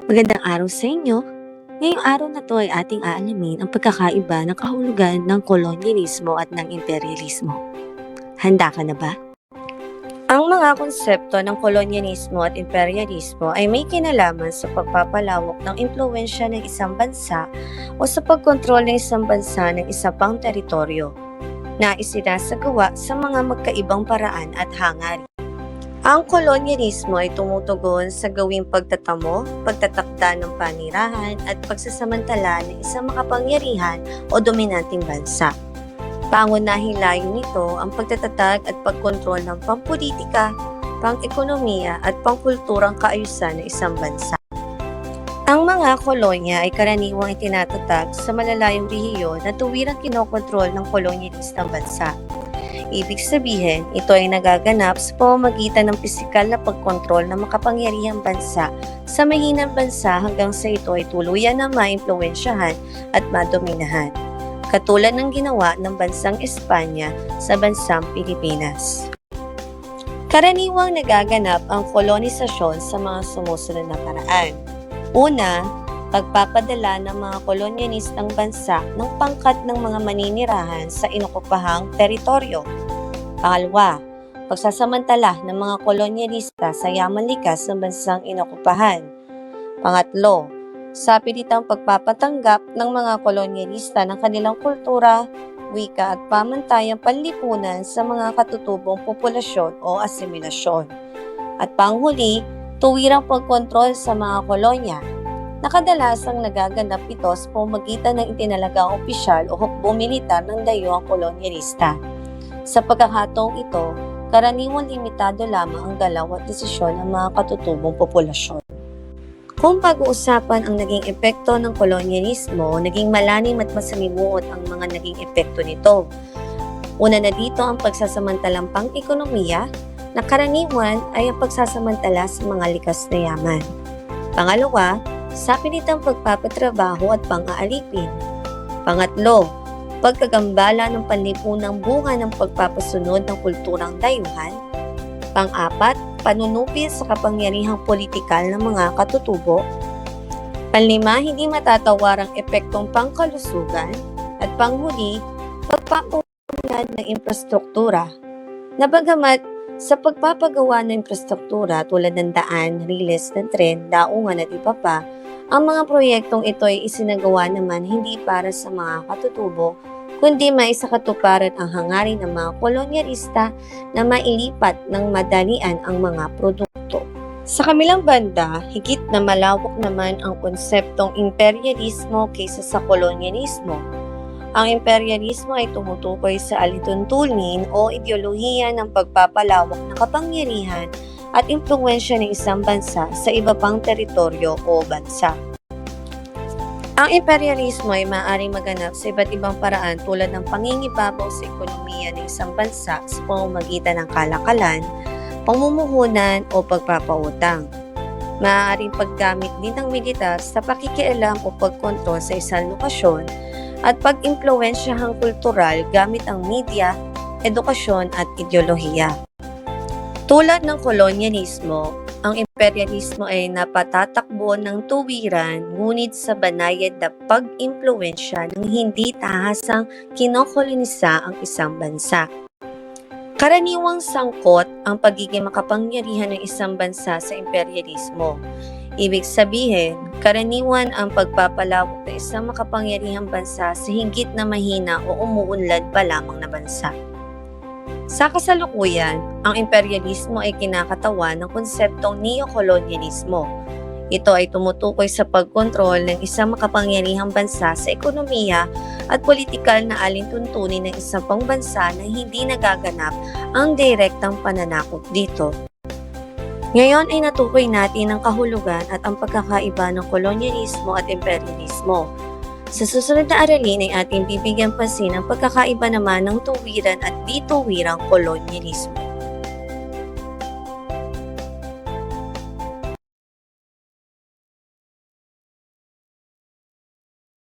Magandang araw sa inyo. Ngayong araw na to ay ating aalamin ang pagkakaiba ng kahulugan ng kolonyalismo at ng imperialismo. Handa ka na ba? Ang mga konsepto ng kolonyalismo at imperialismo ay may kinalaman sa pagpapalawak ng impluwensya ng isang bansa o sa pagkontrol ng isang bansa ng isa pang teritoryo na isinasagawa sa mga magkaibang paraan at hangarin. Ang kolonyalismo ay tumutugon sa gawing pagtatamo, pagtatakda ng panirahan at pagsasamantala ng isang makapangyarihan o dominanteng bansa. Pangunahing layunin nito ang pagtatatag at pagkontrol ng pampolitika, pang-ekonomiya at pangkulturang kaayusan ng isang bansa. Ang mga kolonya ay karaniwang itinatatag sa malalayong rehiyon na tuwirang kinokontrol ng kolonyalistang bansa. Ibig sabihin, ito ay nagaganap sa pamamagitan ng pisikal na pagkontrol ng makapangyarihang bansa sa mahinang bansa hanggang sa ito ay tuluyan na maimpluwensyahan at madominahan, katulad ng ginawa ng bansang Espanya sa bansang Pilipinas. Karaniwang nagaganap ang kolonisasyon sa mga sumusunod na paraan. Una, pagpapadala ng mga kolonyalistang bansa ng pangkat ng mga maninirahan sa inokupahang teritoryo. Pangalawa, pagsasamantala ng mga kolonyalista sa yaman likas ng bansang inokupahan. Pangatlo, sa pilitang pagpapatanggap ng mga kolonyalista ng kanilang kultura, wika at pamantayang panlipunan sa mga katutubong populasyon o asimilasyon. At panghuli, tuwirang pagkontrol sa mga kolonya. Nakadalasang nagaganap ito sa pamamagitan ng itinalagang opisyal o hukbong militar ng dayuhang kolonyalista. Sa pagkakataong ito, karaniwang limitado lamang ang galaw at desisyon ng mga katutubong populasyon. Kung pag-uusapan ang naging epekto ng kolonyalismo, naging malalim at masalimuot ang mga naging epekto nito. Una na dito ang pagsasamantalang pang-ekonomiya, na karaniwan ay ang pagsasamantala sa mga likas na yaman. Pangalawa, sa pilitang pagpapatrabaho at pang-aalipin. Pangatlo, pagkagambala ng panlipunang bunga ng pagpapasunod ng kulturang dayuhan. Pang-apat, panunupi sa kapangyarihang politikal ng mga katutubo. Panlima, hindi matatawarang epektong pangkalusugan. At panghuli, pagpapaunlad ng infrastruktura. Na bagamat sa pagpapagawa ng infrastruktura tulad ng daan, riles ng tren, daungan at iba pa, ang mga proyektong ito ay isinagawa naman hindi para sa mga katutubo, kundi maisakatuparan ang hangarin ng mga kolonyalista na mailipat ng madalian ang mga produkto. Sa kamilang banda, higit na malawak naman ang konseptong imperialismo kaysa sa kolonyalismo. Ang imperialismo ay tumutukoy sa alituntunin o ideolohiya ng pagpapalawak ng kapangyarihan at impluwensya ng isang bansa sa iba pang teritoryo o bansa. Ang imperialismo ay maaaring maganap sa iba't ibang paraan tulad ng pangingibabaw sa ekonomiya ng isang bansa sa pamamagitan ng kalakalan, pamumuhunan o pagpapautang. Maaaring paggamit din ng militar sa pakikialam o pagkontrol sa isang lokasyon at pag-impluwensyahang kultural gamit ang media, edukasyon at ideolohiya. Tulad ng kolonyalismo, ang imperialismo ay napatatakbo ng tuwiran ngunit sa banayad na pag-impluwensya ng hindi tahasang kinokolonisa ang isang bansa. Karaniwang sangkot ang pagiging makapangyarihan ng isang bansa sa imperialismo. Ibig sabihin, karaniwan ang pagpapalawak ng isang makapangyarihang bansa sa higit na mahina o umuunlad pa lamang na bansa. Sa kasalukuyan, ang imperialismo ay kinakatawan ng konseptong neokolonyalismo. Ito ay tumutukoy sa pagkontrol ng isang makapangyarihang bansa sa ekonomiya at politikal na alintuntunin ng isang pangbansa na hindi nagaganap ang direktang pananakop dito. Ngayon ay natukoy natin ang kahulugan at ang pagkakaiba ng kolonyalismo at imperialismo. Sa susunod na aralin ay ating bibigyan pansin ang pagkakaiba naman ng tuwiran at di tuwirang kolonyalismo.